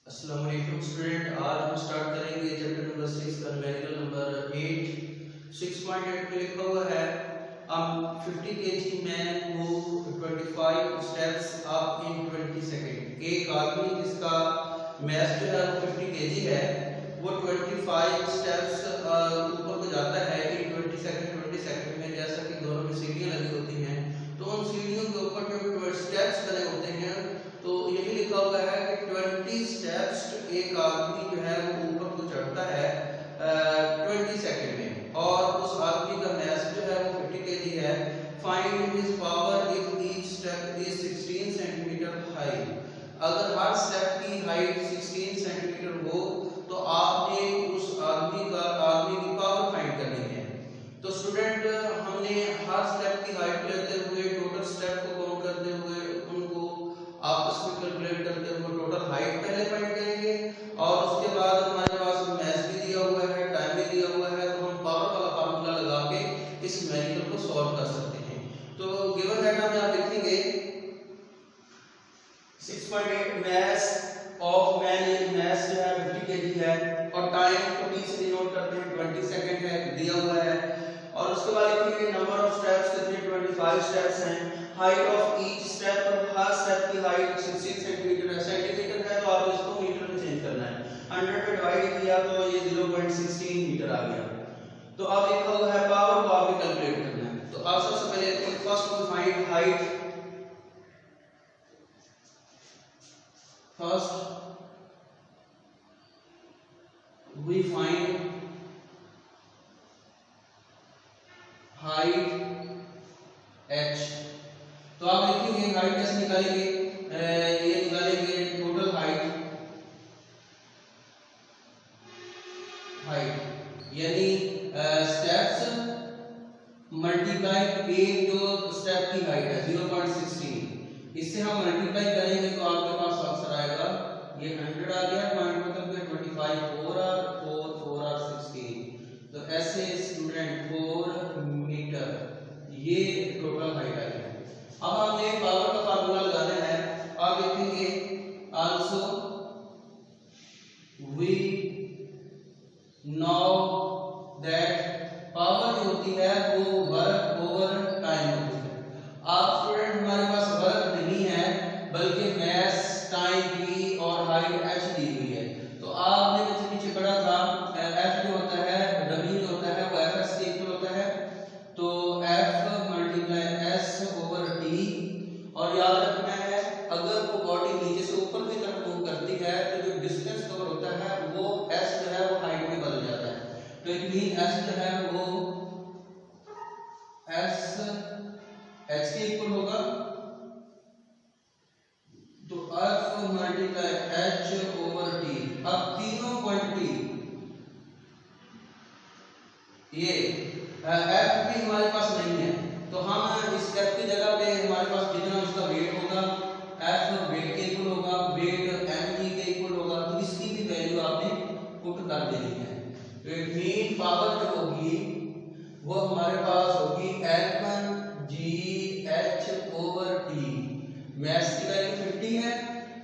अस्सलाम वालेकुम स्टूडेंट। आज हम स्टार्ट करेंगे चैप्टर नंबर 6 का न्यूमेरिकल नंबर 8। 6.8 में लिखा हुआ है 50 kg man move 25 steps up in 20 second. एक आदमी जिसका मास जो है वो 50 kg है, वो 25 स्टेप्स ऊपर को जाता है इन 20 सेकंड में। जैसा कि दोनों में सीढ़ियां लगी होती हैं, तो उन सीढ़ियों के ऊपर जो स्टेप्स बने होते हैं, तो यही लिखा हुआ है कि 20 स्टेप्स एक आदमी जो है वो ऊपर को चढ़ता है 20 सेकंड में, और उस आदमी का मास जो है वो 50 kg है। Find his power if each step is 16 centimetre high. अगर हर स्टेप की हाइट 16 सेंटीमीटर हो तो आपने उस आदमी की पावर फाइंड करनी है। तो स्टूडेंट, हमने हर स्टेप की हाइट लेते हुए टोटल स्टेप को काउंट करते हुए उनको आपस में कैलकुलेट करते हुए टोटल हाइट पहले फाइंड करेंगे, और उसके बाद हमारे पास मास भी दिया हुआ है, टाइम भी दिया हुआ है, तो हम पावर वाला फार्मूला लगा के इस न्यूमेरिकल को सॉल्व कर सकते हैं। तो गिवन डाटा में आप लिखेंगे 6.8 मास ऑफ मैन, मास जो है 50 kg है, और टाइम को t से डिनोट करते हैं 20 सेकंड है, दिया हुआ है। और उसके बाद लिखेंगे नंबर ऑफ स्टेप्स कितने 25 स्टेप्स हैं। Height of each step, her step की हाइट 16 सेंटीमीटर है। सेंटीमीटर है तो आप इसको मीटर में चेंज करना है। 100 पे डिवाइड किया तो ये 0.16 मीटर आ गया। तो अब लिखा हुआ है पावर को आपको कैलकुलेट करना है। तो आप सबसे पहले first we find height. First we find height h। तो आप लिखेंगे हाइट कैसे निकालेंगे, ये निकालेंगे टोटल हाइट यानी स्टेप्स मल्टीप्लाई एक जो स्टेप की हाइट है 0.16, इससे हम मल्टीप्लाई करेंगे तो आपके पास आंसर आएगा ये 100 आ गया। पॉइंट मतलब कि 25 4 और 16, तो ऐसे स्टूडेंट 4 मीटर ये टोटल हाइट आ गया। अब हमने पावर का फार्मूला लगाना है। आप लिखेंगे also we know that power जो होती है वो वर्क ओवर टाइम होती है। आप स्टूडेंट हमारे पास वर्क नहीं है बल्कि मास, टाइम t और हाइट h दी हुई है। तो आपने जैसे नीचे पढ़ा था f जो होता है, w जो होता है वो fs के इक्वल होता है, तो f multiply s over t। और याद रखना है अगर वो बॉडी नीचे से ऊपर की तरफ मूव करती है तो जो डिस्टेंस कवर होता है वो s जो है वो हाइट में बदल जाता है। तो इट मीन s जो है वो s h के इक्वल होगा, तो f multiply h over t। अब तीनों क्वांटिटी ये f भी हमारे पास नहीं है, तो हम इस f की जगह पे हमारे पास जितना उसका वेट होगा f वेट के इक्वल होगा, वेट mg के इक्वल होगा, तो इसकी भी वैल्यू आपने पुट कर देनी है। तो इट मीन पावर जो होगी वो हमारे पास होगी mgh ओवर t। मास की वैल्यू 50 है,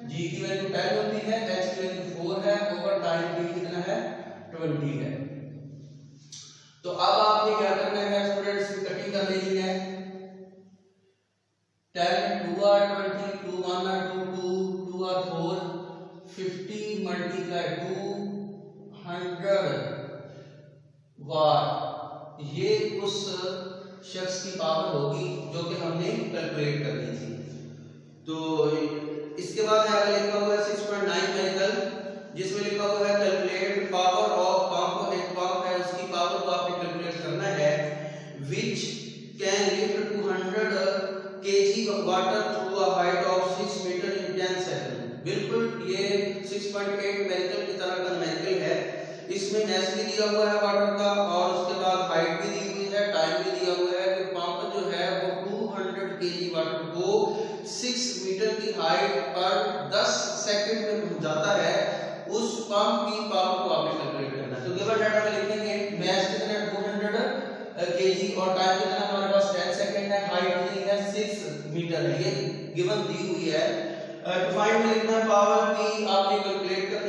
g की वैल्यू 10 होती है, h की वैल्यू 4 है, ओवर टाइम t कितना है 20 है। तो अब आपने क्या करना है स्टूडेंट्स, की कटिंग कर लेनी है। 10 2 are 20, 2 1 are 2, 2 2 are 4, 50 मल्टीप्लाई 200 वाट, ये उस शख्स की पावर होगी जो कि हमने कैलकुलेट करनी थी। तो इसके बाद आगे लिखा हुआ है 6.9 न्यूमेरिकल, जिसमें लिखा हुआ है कैलकुलेट पावर ऑफ पंप। एक पंप है उसकी पावर को आपने कैलकुलेट करना है, which can lift 200 kg of water through a height of 6 meter in 10 seconds। बिल्कुल ये 6.8 न्यूमेरिकल की तरह का न्यूमेरिकल है। इसमें मास भी दिया हुआ है वाटर का, और उसके बाद हाइट भी दी हुई है, टाइम भी दिया हुआ है कि पंप जो है वो 200 kg वाटर को 6 मीटर की हाइट पर 10 सेकंड में पहुंचाता है। उस पंप की पावर को आपने कैलकुलेट करना है। तो गिवन डाटा में लिखेंगे मास कितना 200 kg और टाइम कितना हमारे पास 10 सेकंड है, हाइट कितनी है 6 मीटर है, ये गिवन दी हुई है। टू फाइंड में लिखना है पावर p, आपने कैलकुलेट करना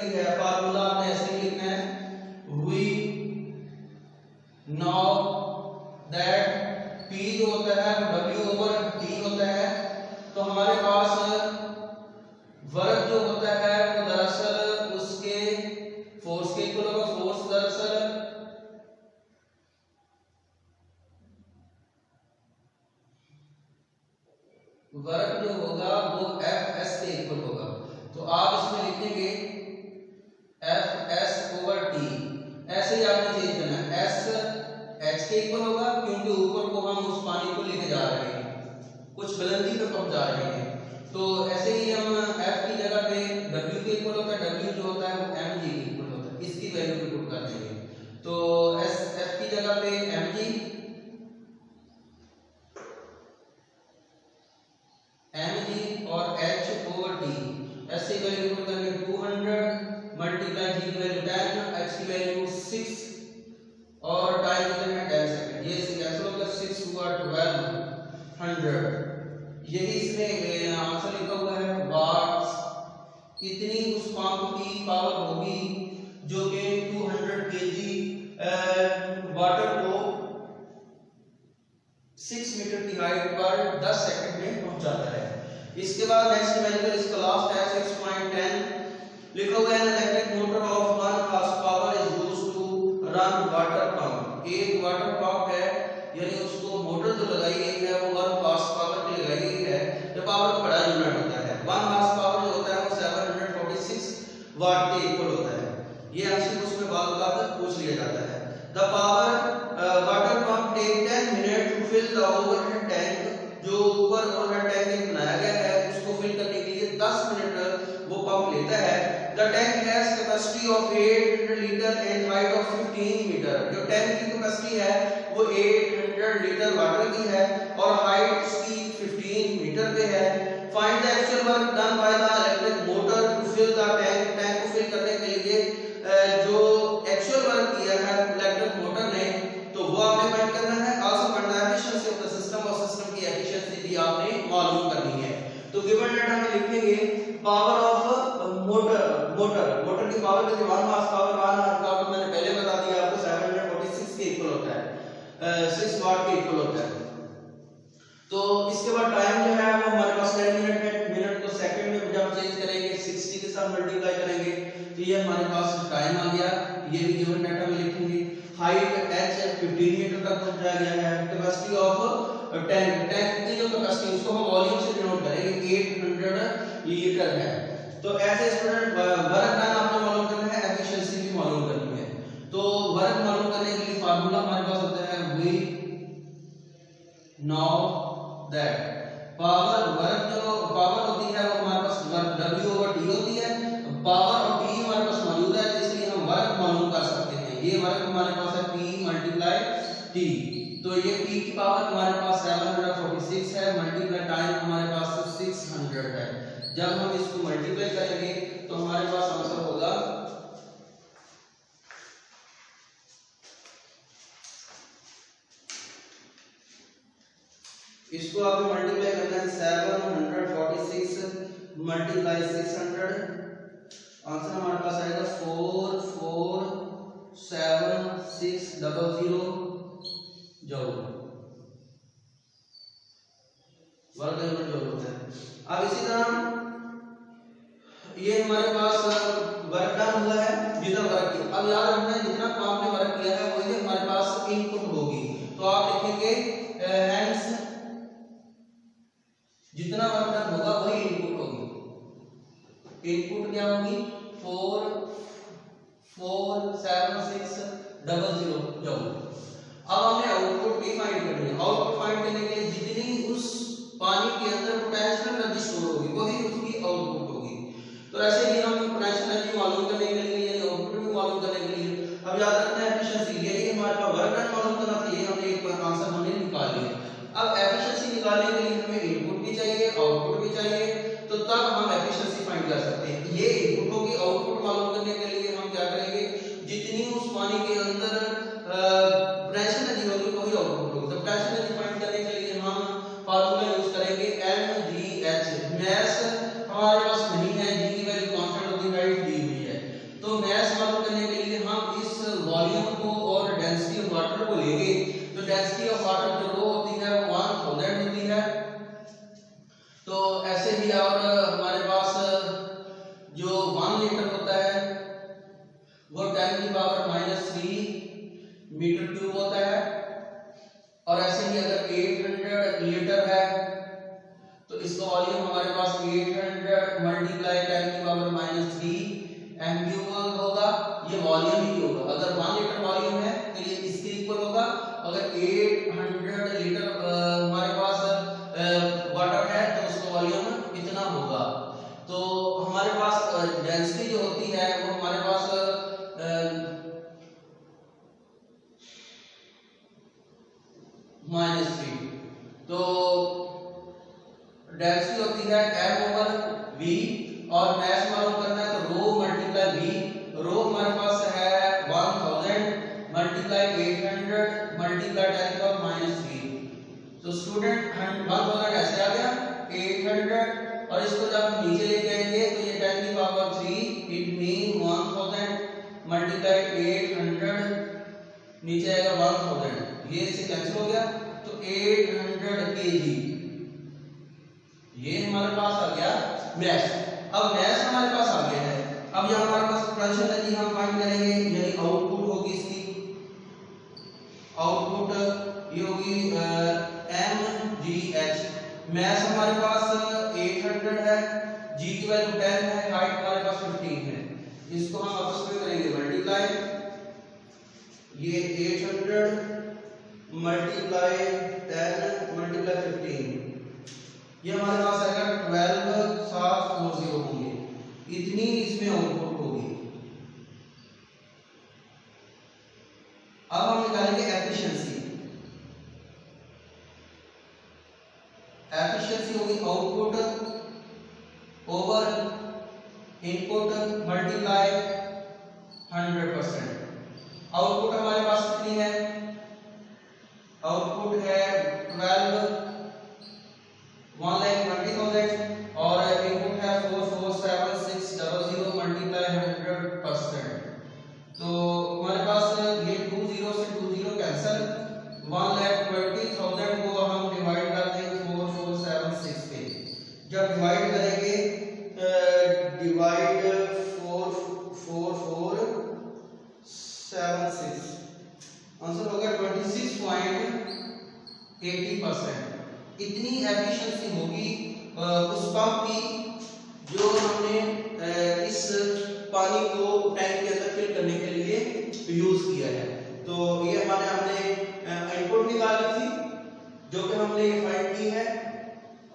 होता है वो W/T होता है। तो हमारे पास वर्क जो होता है वो दरअसल उसके फोर्स के इक्वल होगा। फोर्स दरअसल वर्क जो होगा वो Fs के इक्वल होगा। तो आप इसमें लिखेंगे Fs/T। ऐसे ही आपने चेंज करना है, S H के इक्वल होगा क्योंकि ऊपर को हम उस पानी को लेके जा रहे हैं, कुछ बुलंदी पे पहुंचा रहे हैं। तो ऐसे ही हम F की जगह पे W के इक्वल होता है, W जो होता है वो mg के इक्वल होता है, इसकी वैल्यू पे पुट कर देंगे। तो F की जगह पे mg और H/T ऐसे ही वैल्यू पुट करेंगे 200 मल्टीप्लाई g की वैल्यू 10, h की वैल्यू 6 और टाइम कितना है 10 सेकंड। ये से कैंसिल होगा, 6 हुआ 1200। यही इसमें आंसर लिखा हुआ है वाट्स। इतनी उस पंप की पावर होगी जो कि 200 kg वाटर को 6 मीटर की हाइट पर 10 सेकंड में पहुंचाता है। इसके बाद नेक्स्ट मैनुअल इसका लास्ट है 6.10 लिखा हुआ है electric motor of 1 horse power is used to run water pump. एक वाटर पंप है यानी उसको मोटर जो लगाई गई है वो 1 हॉर्स पावर की लगाई गई है। जब पावर बड़ा यूनिट होता है 1 हॉर्स पावर जो होता है वो 746 वाट के इक्वल होता है। ये एक्चुअली उसमें बात का पूछ लिया जाता है। The power water pump take 10 minute to fill the overhead tank. जो ऊपर ओवरहेड टैंक बनाया गया है उसको फिल करने के लिए 10 मिनट वो पंप लेता है। The tank has capacity of 800 litre and height of 15 metre. जो टैंक की कैपेसिटी है वो 800 लीटर वाटर की है और हाइट इसकी 15 मीटर पे है। Find the actual work done by the electric motor to fill the tank. Tank को फिल करने के लिए जो एक्चुअल वर्क किया है इलेक्ट्रिक मोटर ने तो वो आपने फाइंड करना है। Also find the efficiency of the system और सिस्टम की एफिशिएंसी भी आपने मालूम करनी है। तो गिवन डेटा में लिखेंगे पावर ऑफ मोटर की पावर कितनी 1 हॉर्स पावर मैंने पहले बता दिया आपको 746 के इक्वल होता है, 6 वाट के इक्वल होता है। तो इसके बाद टाइम जो है वो हमारे पास 10 मिनट है। मिनट को सेकंड में जब चेंज करेंगे 60 के साथ मल्टीप्लाई करेंगे तो ये हमारे पास टाइम आ गया। ये भी गिवन डाटा में लिखेंगे। हाइट h 15 मीटर तक पहुंचाया गया है। कैपेसिटी ऑफ टैंक की जो कैपेसिटी उसको हम वॉल्यूम से डिनोट करेंगे 800 लीटर है। तो ऐसे स्टूडेंट वर्क डन आपको मालूम करना है, एफिशिएंसी भी मालूम करनी है। तो वर्क मालूम करने के लिए फार्मूला हमारे पास होता है वी नो दैट वर्क जो पावर होती है वो हमारे पास W/T होती है। पावर और T हमारे पास मौजूद है इसलिए हम वर्क मालूम कर सकते हैं। ये वर्क हमारे पास है P × T। तो ये P की पावर हमारे पास 746 है मल्टीप्लाई टाइम हमारे पास 600 है। जब हम इसको मल्टीप्लाई करेंगे तो हमारे पास आंसर होगा इसको आपको मल्टीप्लाई करना है 746 मल्टीप्लाई 600। आंसर हमारे पास आएगा 447,600 जूल। वर्ग यूनिट जूल होता है। अब इसी तरह ये हमारे पास वर्क डन हुआ है जितना वर्क किया। अब याद रखना है जितना आपने वर्क किया है वही हमारे पास इनपुट होगी। तो आप लिखेंगे हेंस जितना वर्क डन होगा वही इनपुट होगी। इनपुट क्या होगी 447,600 जूल। अब हमने आउटपुट भी फाइंड करनी है। आउटपुट फाइंड करने के लिए जितनी उस पानी के अंदर पोटेंशियल एनर्जी स्टोर होगी वही उसकी आउटपुट होगी। तो ऐसे ही हम पोटेंशियल एनर्जी मालूम करने के लिए यानी आउटपुट भी मालूम करने के लिए अब याद रखना है एफिशिएंसी। यही हमारे पास वर्क डन मालूम करना था। ये हमने एक आंसर हमने निकाल लिया। अब एफिशिएंसी निकालने के लिए हमें इनपुट भी चाहिए आउटपुट भी चाहिए। तो तब हम एफिशिएंसी फाइंड कर सकते हैं। ये इनपुट होगी। आउटपुट मालूम करने के लिए हम क्या करेंगे जितनी उस पानी के अंदर पोटेंशियल एनर्जी होगी वही आउटपुट होगी। तो पोटेंशियल एनर्जी फाइंड करने के लिए हम फार्मूला यूज करेंगे mgh। मैस हमारे पास नहीं है, g की वैल्यू कांस्टेंट होती है, लीटर होता है वो 10 की पावर -3 मीटर क्यूब होता है। और ऐसे ही अगर 800 लीटर है तो इसका वॉल्यूम हमारे पास 800 मल्टीप्लाई 10 की पावर -3 एम क्यूब होगा। ये वॉल्यूम ही होगा। अगर 1 लीटर वॉल्यूम है तो ये इसके इक्वल होगा। अगर 800 लीटर हमारे पास वाटर है तो उसका वॉल्यूम इतना होगा। तो हमारे पास डेंसिटी जो होती है वो हमारे पास -3। तो डेंसिटी होती है m/v और मास मालूम करना है तो रो मल्टीप्लाई v। रो हमारे पास है 1000 मल्टीप्लाई 800 मल्टीप्लाई 10 की पावर -3। तो स्टूडेंट 1000 ऐसे आ गया 800 और इसको जब हम नीचे लेके आएंगे तो ये 10 की पावर 3 इट मीन 1000 मल्टीप्लाई 800 नीचे आएगा 1000। ये इससे कैंसिल हो गया तो 800 kg ये हमारे पास आ गया मैस। अब मैस हमारे पास आ गया है। अब यहाँ हमारे पास पोटेंशियल एनर्जी हम फाइंड करेंगे यानी आउटपुट होगी इसकी। आउटपुट ये होगी mgh। मैस हमारे पास 800 है, g की वैल्यू 10 है, हाइट हमारे पास 15 है। इसको हम आपस में करेंगे मल्टीप्लाई। ये 800 मल्टीप्लाई 10 मल्टीप्लाई 15 ये हमारे पास आएगा 12740 होंगे। इतनी इसमें आउटपुट होगी। अब हम निकालेंगे एफिशिएंसी। एफिशिएंसी होगी output over input multiply 100%। Output हमारे पास कितनी है? आउटपुट है 1,20,000 और इनपुट है 447,600 मल्टीप्लाई 100%। तो हमारे पास ये 20 से 20 कैंसिल। 1,20,000 को हम डिवाइड कर देंगे 4476 पे। जब डिवाइड करेंगे डिवाइड 4476 आंसर होगा 26.80%। इतनी एफिशिएंसी होगी उस पंप की जो हमने इस पानी को टैंक के अंदर फिल करने के लिए यूज किया है। तो ये हमने इनपुट निकाली थी जो कि हमने फाइंड की है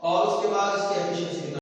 और उसके बाद इसकी एफिशिएंसी